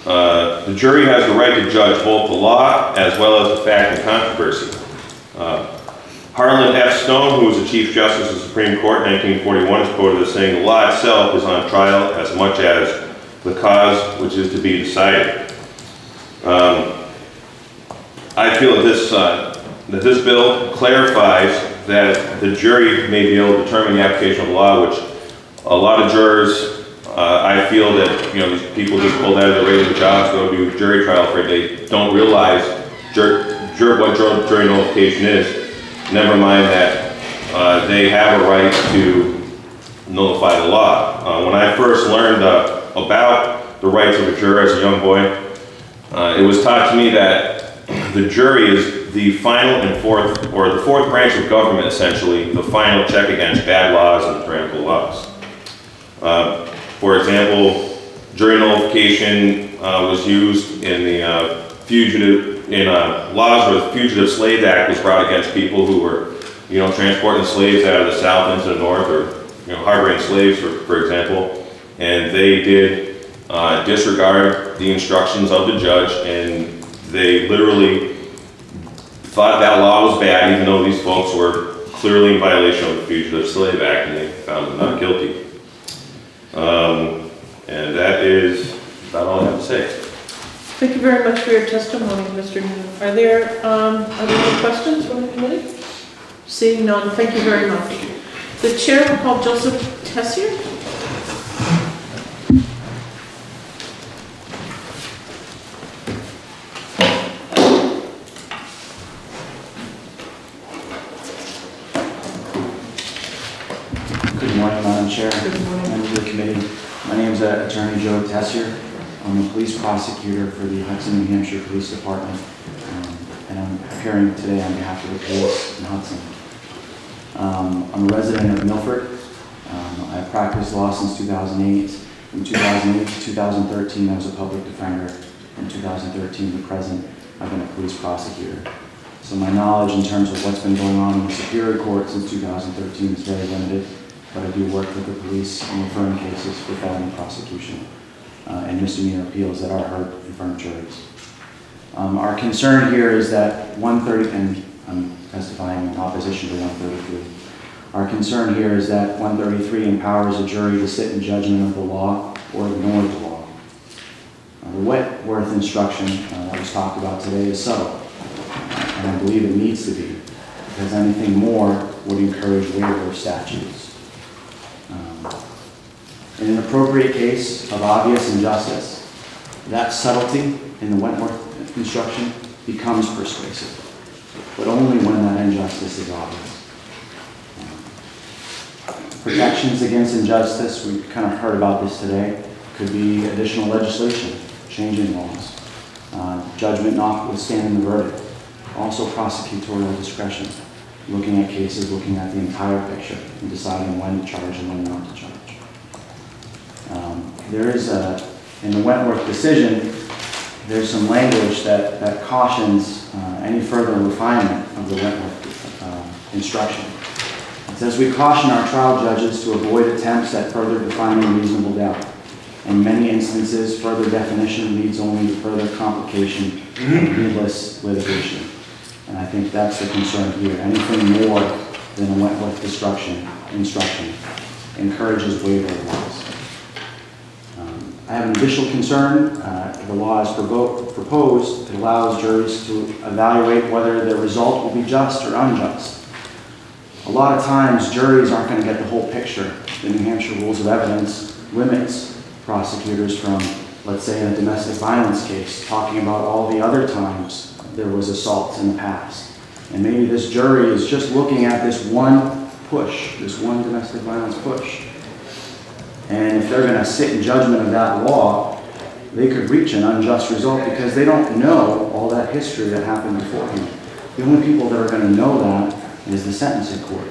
The jury has the right to judge both the law as well as the fact and controversy. Harlan F. Stone, who was the Chief Justice of the Supreme Court in 1941, is quoted as saying, "The law itself is on trial as much as the cause which is to be decided." I feel that this bill clarifies that the jury may be able to determine the application of the law, which a lot of jurors, I feel that, these people just pulled out of their regular jobs, go do jury trial for it. They don't realize what jury nullification is. Never mind that they have a right to nullify the law. When I first learned about the rights of a juror as a young boy, it was taught to me that the jury is the final and fourth branch of government, essentially, the final check against bad laws and tyrannical laws. For example, jury nullification was used in the laws where the Fugitive Slave Act was brought against people who were, transporting slaves out of the South into the North, or harboring slaves, for example, and they did disregard the instructions of the judge, and they literally thought that law was bad, even though these folks were clearly in violation of the Fugitive Slave Act, and they found them not guilty. And that is about all I have to say. Thank you very much for your testimony, Mr. Newman. Are there any questions from the committee? Seeing none, thank you very much. The chair will call Joseph Tessier. Good morning, Madam Chair. Good morning. Members of the committee. My name is Attorney Joe Tessier. I'm a police prosecutor for the Hudson, New Hampshire Police Department, and I'm appearing today on behalf of the police in Hudson. I'm a resident of Milford. I've practiced law since 2008. From 2008 to 2013, I was a public defender. From 2013 to present, I've been a police prosecutor. So my knowledge in terms of what's been going on in the Superior Court since 2013 is very limited, but I do work with the police in referring cases for felony prosecution and misdemeanor appeals that are heard in front of juries. Our concern here is that 130, and I'm testifying in opposition to 133. Our concern here is that 133 empowers a jury to sit in judgment of the law or ignore the law. The Wentworth instruction that was talked about today is subtle, and I believe it needs to be, because anything more would encourage waiver of statutes. In an appropriate case of obvious injustice, that subtlety in the Wentworth instruction becomes persuasive, but only when that injustice is obvious. Protections against injustice, we kind of heard about this today, could be additional legislation, changing laws, judgment notwithstanding the verdict, also prosecutorial discretion, looking at cases, looking at the entire picture, and deciding when to charge and when not to charge. There is, in the Wentworth decision, there's some language that cautions any further refinement of the Wentworth instruction. It says, "We caution our trial judges to avoid attempts at further defining reasonable doubt. In many instances, further definition leads only to further complication and needless litigation." And I think that's the concern here. Anything more than a Wentworth instruction encourages waiver of laws. I have an additional concern. The law as proposed, it allows juries to evaluate whether the result will be just or unjust. A lot of times, juries aren't going to get the whole picture. The New Hampshire Rules of Evidence limits prosecutors from, let's say, in a domestic violence case, talking about all the other times there was assault in the past. And maybe this jury is just looking at this one push, this one domestic violence push. And if they're going to sit in judgment of that law, they could reach an unjust result because they don't know all that history that happened beforehand. The only people that are going to know that is the sentencing court,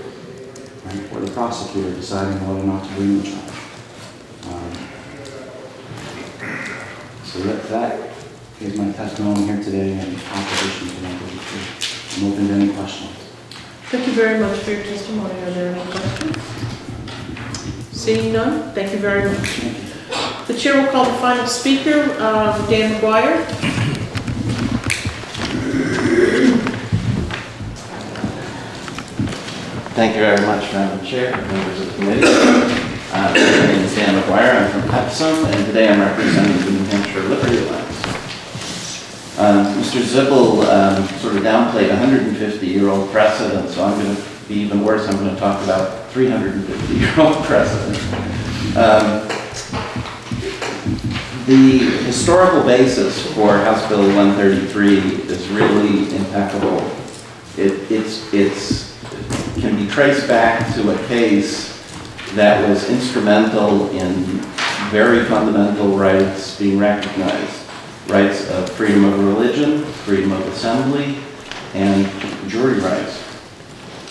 right? Or the prosecutor deciding whether or not to bring the charge. So that is my testimony here today in opposition to 133. I'm open to any questions. Thank you very much for your testimony. Are there any questions? Seeing none, thank you very much. The chair will call the final speaker, Dan McGuire. Thank you very much, Madam Chair, members of the committee. My name is Dan McGuire. I'm from Epsom, and today I'm representing the New Hampshire Liberty Alliance. Mr. Zibble sort of downplayed a 150-year-old precedent, so I'm going to be even worse. I'm going to talk about 350-year-old precedent. The historical basis for House Bill 133 is really impeccable. It can be traced back to a case that was instrumental in very fundamental rights being recognized. Rights of freedom of religion, freedom of assembly, and jury rights.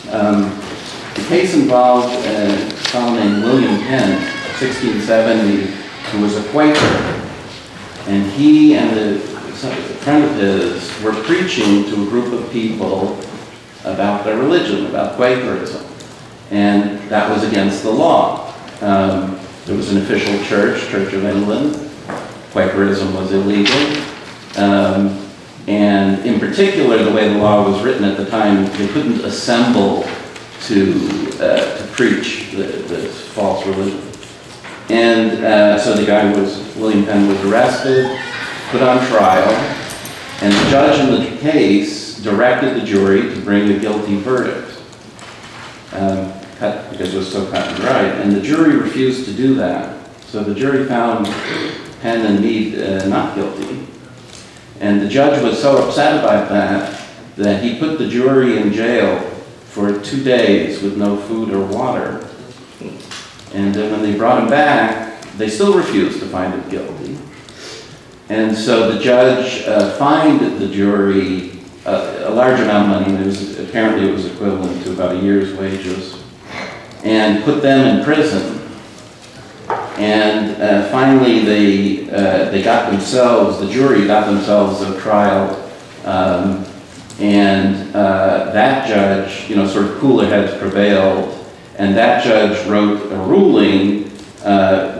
The case involved a fellow named William Penn, 1670, who was a Quaker. And he and a friend of his were preaching to a group of people about their religion, about Quakerism. And that was against the law. There was an official church, Church of England. Quakerism was illegal. And in particular, the way the law was written at the time, they couldn't assemble to preach this false religion. And so the guy William Penn was arrested, put on trial, and the judge in the case directed the jury to bring a guilty verdict, because it was so cut and dried, and the jury refused to do that. So the jury found Penn and Mead not guilty, and the judge was so upset about that he put the jury in jail for 2 days with no food or water. And then when they brought him back, they still refused to find him guilty. And so the judge fined the jury a large amount of money. Apparently it was equivalent to about a year's wages, and put them in prison. And finally they got themselves, the jury got themselves a trial, and that judge, sort of cooler heads prevailed. And that judge wrote a ruling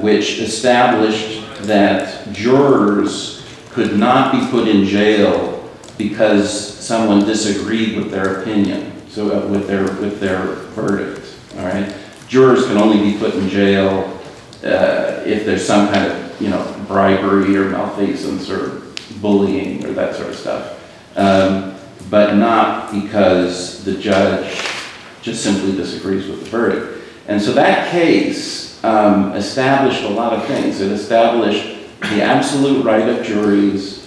which established that jurors could not be put in jail because someone disagreed with their opinion, so with their verdict. All right, jurors can only be put in jail if there's some kind of bribery or malfeasance or bullying or that sort of stuff, but not because the judge just simply disagrees with the verdict. And so that case established a lot of things. It established the absolute right of juries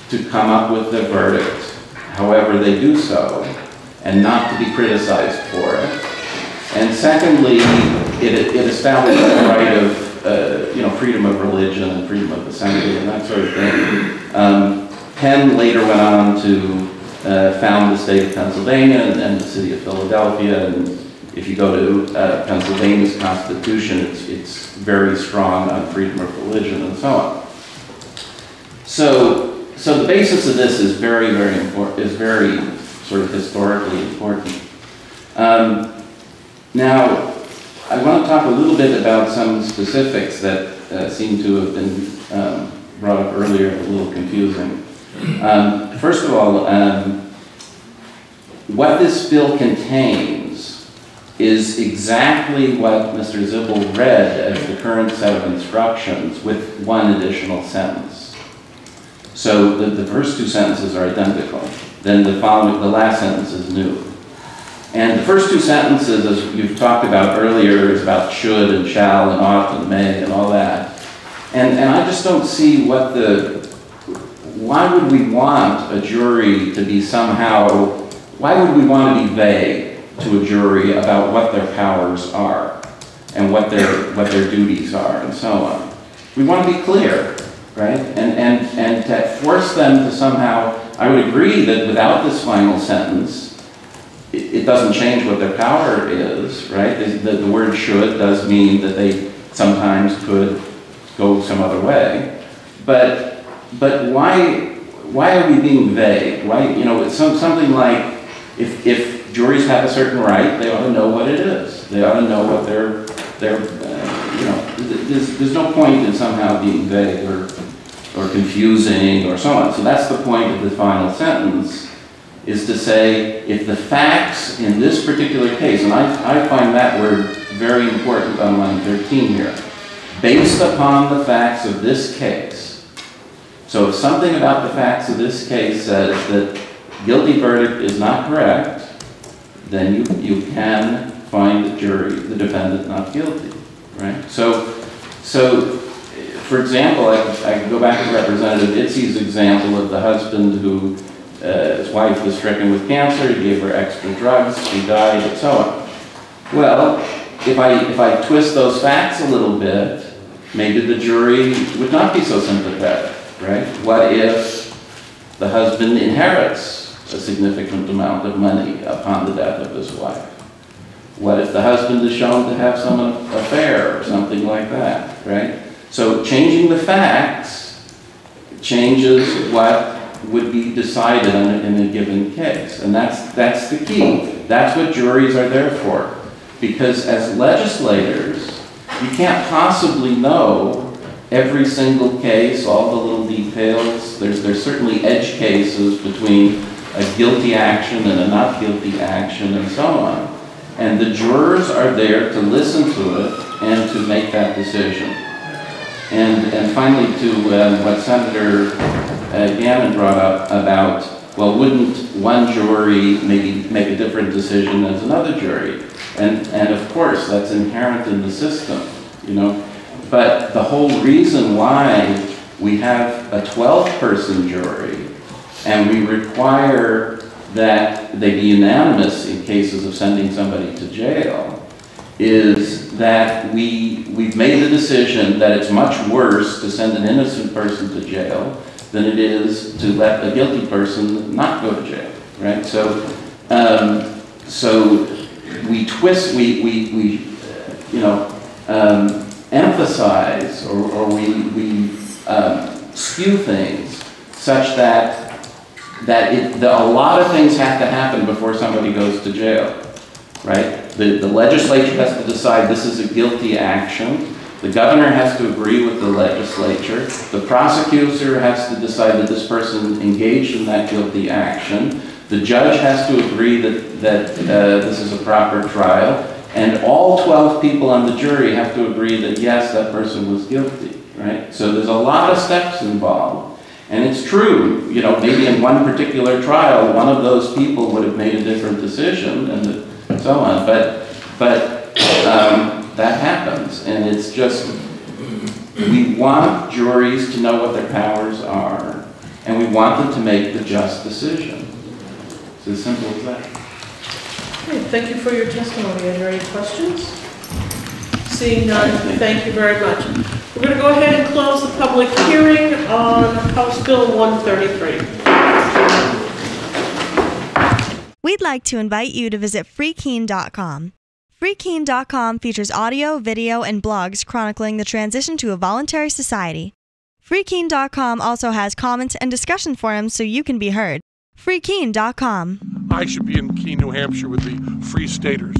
to come up with their verdict, however they do so, and not to be criticized for it. And secondly, it established the right of freedom of religion and freedom of assembly and that sort of thing. Penn later went on to found the state of Pennsylvania and the city of Philadelphia, and if you go to Pennsylvania's constitution, it's very strong on freedom of religion and so on. So the basis of this is very, very important, is very sort of historically important. Now, I want to talk a little bit about some specifics that seem to have been brought up earlier, a little confusing. First of all, what this bill contains is exactly what Mr. Zibble read as the current set of instructions with one additional sentence. So the first two sentences are identical. Then the last sentence is new. And the first two sentences, as you've talked about earlier, is about should and shall and ought and may and all that. And I just don't see why would we want a jury to be why would we want to be vague to a jury about what their powers are and what their duties are and so on? We want to be clear, right? And to force them to somehow, I would agree that without this final sentence, it doesn't change what their power is, right? The word should does mean that they sometimes could go some other way. But why are we being vague? Why, it's something like, if juries have a certain right, they ought to know what it is. They ought to know what their there's no point in somehow being vague or confusing or so on. So that's the point of the final sentence, is to say, if the facts in this particular case, and I find that word very important on line 13 here, based upon the facts of this case. So if something about the facts of this case says that guilty verdict is not correct, then you can find the jury, the defendant, not guilty, right? So for example, I can go back to Representative Itzy's example of the husband who, his wife was stricken with cancer, he gave her extra drugs, she died, and so on. Well, if I twist those facts a little bit, maybe the jury would not be so sympathetic, right? What if the husband inherits a significant amount of money upon the death of his wife? What if the husband is shown to have some affair or something like that, right? So changing the facts changes what would be decided in a given case. And that's the key. That's what juries are there for. Because as legislators, you can't possibly know every single case, all the little details. There's certainly edge cases between a guilty action and a not guilty action and so on. And the jurors are there to listen to it and to make that decision. And finally, to what Senator Gannon brought up about, well, wouldn't one jury maybe make a different decision as another jury? And of course, that's inherent in the system, you know. But the whole reason why we have a 12-person jury and we require that they be unanimous in cases of sending somebody to jail is that we've made the decision that it's much worse to send an innocent person to jail than it is to let a guilty person not go to jail, right? So we twist, we emphasize or we skew things such that a lot of things have to happen before somebody goes to jail, right? The legislature has to decide this is a guilty action. The governor has to agree with the legislature. The prosecutor has to decide that this person engaged in that guilty action. The judge has to agree that this is a proper trial. And all 12 people on the jury have to agree that, yes, that person was guilty, right? So there's a lot of steps involved. And it's true, you know, maybe in one particular trial, one of those people would have made a different decision and so on. But that happens. And it's just, we want juries to know what their powers are. And we want them to make the just decision. It's as simple as that. Okay, thank you for your testimony. Are there any questions? Seeing none, thank you very much. We're going to go ahead and close the public hearing on House Bill 133. We'd like to invite you to visit freekeen.com. Freekeen.com features audio, video, and blogs chronicling the transition to a voluntary society. Freekeen.com also has comments and discussion forums so you can be heard. Freekeen.com. I should be in Keene, New Hampshire with the Free Staters.